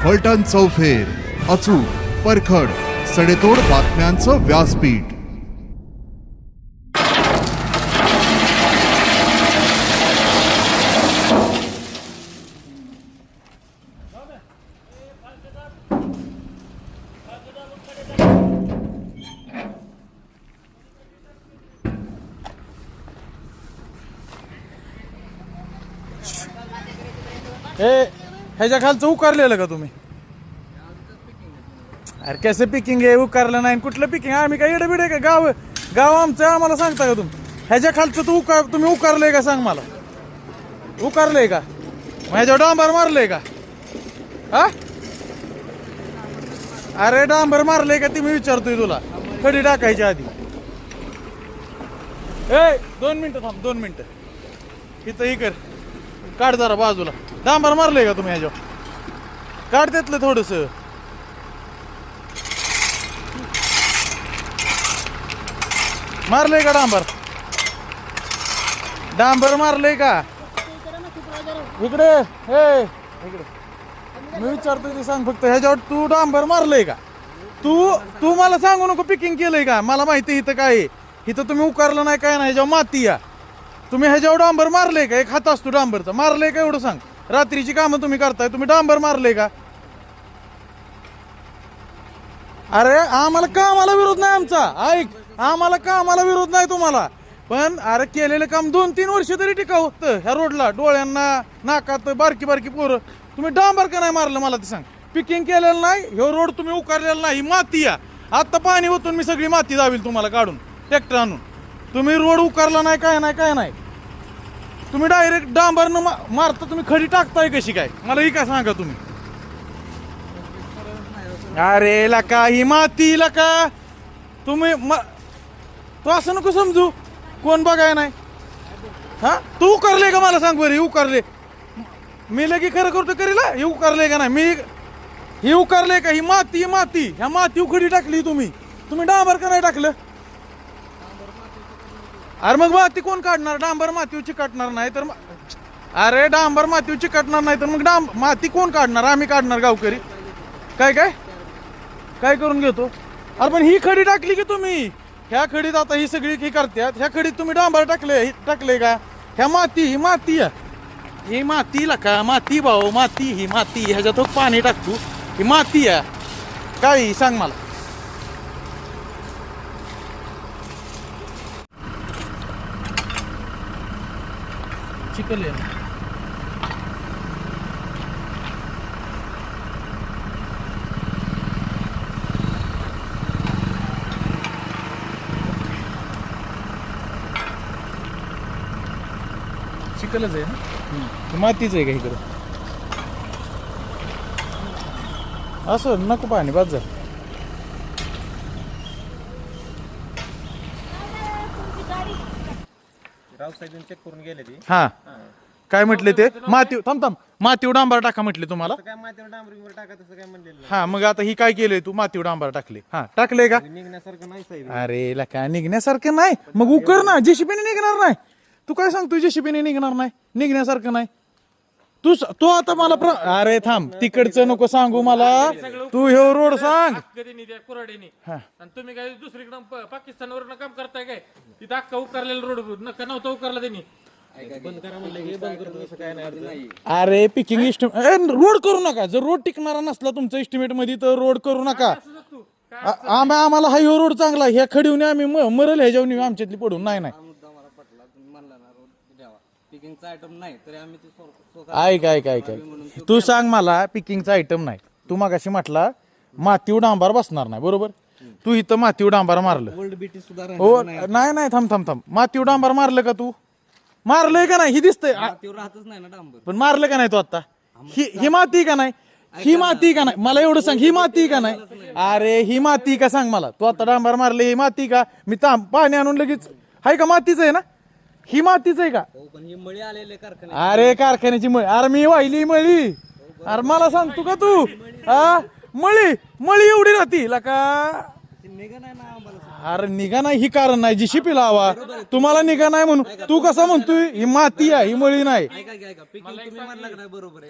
फलटण चौफेर, अचूक, परखड, सडेतोड बातम्यांचं व्यासपीठ. ह्याच्या खालचं उकारलेलं का तुम्ही? अरे कैसे पिकिंग आहे? उकारलं नाही कुठलं पिकिंग? आम्ही काय इडबिड आहे का? गाव गाव आमचं आम्हाला सांगता का तुम्ही? ह्याच्या खालचं तुम्ही उकारलंय का? सांग मला. उकारलंय का? ह्याच्यावर डांबर मारलंय का? हा अरे डांबर मारलंय का? ती मी विचारतोय तुला. खडी टाकायच्या आधी. 2 मिनिटं थांब, 2 मिनिटं. इथं ही कर, काढ जरा बाजूला. डांबर मारलंय का तुम्ही ह्याच्यावर? काढ त्यातलं थोडस. मारलंय का डांबर? डांबर मारलंय का? इकडे इकडे मी विचारतोय ते सांग फक्त. ह्याच्यावर तू डांबर मारलंय का? तू मला सांगू नको पिकिंग केलंय का. मला माहिती इथं काय आहे. इथं तुम्ही उकारलं नाही काय नाही. ह्याच्यावर माती या. तुम्ही ह्याच्यावर डांबर मारलंय का? एक हात असतो डांबरचा. मारलंय का एवढं सांग. रात्रीची कामं तुम्ही करताय, तुम्ही डांबर मारलंय का? अरे आम्हाला कामाला विरोध नाही आमचा. ऐक, आम्हाला कामाला विरोध नाही तुम्हाला. पण अरे केलेलं काम 2-3 वर्ष तरी टिकाव होतं. ह्या रोडला डोळ्यांना नाकात बारकी बारकी पोरं. तुम्ही डांबर का नाही मारलं मला ते सांग. पिकिंग केलेलं नाही. ह्यो रोड तुम्ही उकारलेला नाही. माती या. आता पाणी ओतून मी सगळी माती दावील तुम्हाला काढून ट्रॅक्टर आणून. तुम्ही रोड उकारला नाही काय नाही काय नाही. तुम्ही डायरेक्ट डांबरनं मारता. तुम्ही खडी टाकताय कशी काय? मला ही काय सांगा तुम्ही. अरे लका ही माती लका. तुम्ही तू असं नको समजू. कोण बघाय नाही. हा तू उकारले का मला सांग बरं. उकारले मी लगे खरं करतो करेल. हे उकारले का नाही? मी ही उकारले का? ही माती माती. ह्या माती उखडी टाकली तुम्ही डांबर का नाही टाकलं? अरे मग माती कोण काढणार? डांबर मातीवर चिकटणार नाही तर अरे डांबर मातीवर चिकटणार नाही तर मग माती कोण काढणार? आम्ही काढणार गावकरी. काय काय काय करून घेतो? अरे पण ही खडी टाकली की तुम्ही. ह्या खडीत आता ही सगळी ही करतात. ह्या खडीत तुम्ही डांबर टाकले का? ह्या माती ही माती आहे. ही मातीला का माती भाऊ माती ही माती. ह्याच्यात पाणी टाकतो. ही माती आहे काय? सांग मला. चिकल आहे चिकलच आहे ना. मातीच आहे का इकडं? असं नको पाणी बाद झालं. चेक करून गेले ते. हा काय म्हटले ते? माती थांब मातीव डांबर टाका म्हटले तुम्हाला. काय मातीवर डांबरीवर टाका तसं काय म्हणलेलं हा मग आता ही काय केलंय तू? मातीव डांबर टाकले. हा टाकले का? निघण्यासारखं नाही साहेब. अरे ला काय निघण्यासारखं नाही? मग उकर ना. जेसीबीने निघणार नाही. तू काय सांगतो? जेसीबीने निघणार नाही? निघण्यासारखं नाही. तू आता मला अरे थांब तिकडचं नको सांगू मला. तू ह्यो रोड सांग. कुराडीने आणि तुम्ही काय दुसरीकडे पाकिस्तानवर काम करताय काय? तिथं अख्खा उकारलेला रोड नव्हता उकारला त्यांनी. बंद करा म्हणलं हे बंद करतो तसं काय नाही. अरे पिकिंग रोड करू नका. जर रोड टिकणारा नसला तुमच्या एस्टिमेट मध्ये तर रोड करू नका. आम्हाला हा ह्यो रोड चांगला. ह्या खडीवने आम्ही मरल ह्याच्यावर आमच्यातली पडून नाही नाही. ऐक तू सांग मला पिकिंगचा आयटम नाही. तू मागाशी म्हटला मातीव डांबार बसणार नाही बरोबर. तू इथं मातीव डांबार मारलं. हो नाही थांब मातीव डांबार मारलं का? तू मारलंय का नाही? ही दिसतंय पण मारलं का नाही तू आता? ही माती का नाही? ही माती का नाही? मला एवढं सांग. ही माती का नाही? अरे ही माती का सांग मला. तू आता डांबार मारले ही माती का? मी पाणी आणून लगेच हाय का? मातीच आहे ना? ही मातीच आहे का? अरे कारखान्याची मळी. अरे मी वाहिली मळी. अरे मला सांगतो का तू? मळी एवढी राहती का? अरे निघा नाही ही कारण नाही जीसीपी लावा तुम्हाला निघा नाही म्हणून तू कसा म्हणतोय ही माती आहे ही मळी नाही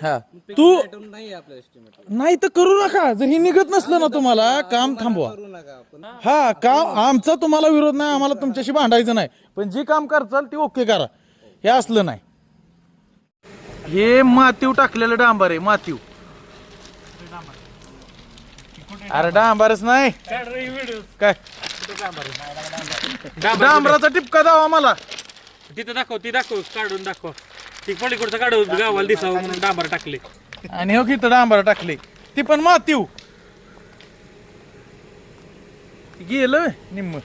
हा तू नाही तर करू नका जर ही निघत नसलं ना तुम्हाला काम थांबवा हा काम आमचा तुम्हाला विरोध नाही आम्हाला तुमच्याशी भांडायचं नाही पण जे काम करचाल ते ओके करा हे असलं नाही हे मातीव टाकलेलं डांबर आहे मातीव अरे डांबरच नाही काय डांबराचा टिपका दावा मला तिथं दाखव ती दाखव काढून दाखव ती पलीकडचं काढू गावाला दिसावं म्हणून डांबर टाकले आणि हो किती डांबर टाकले ती पण मातीव गेलं निम्म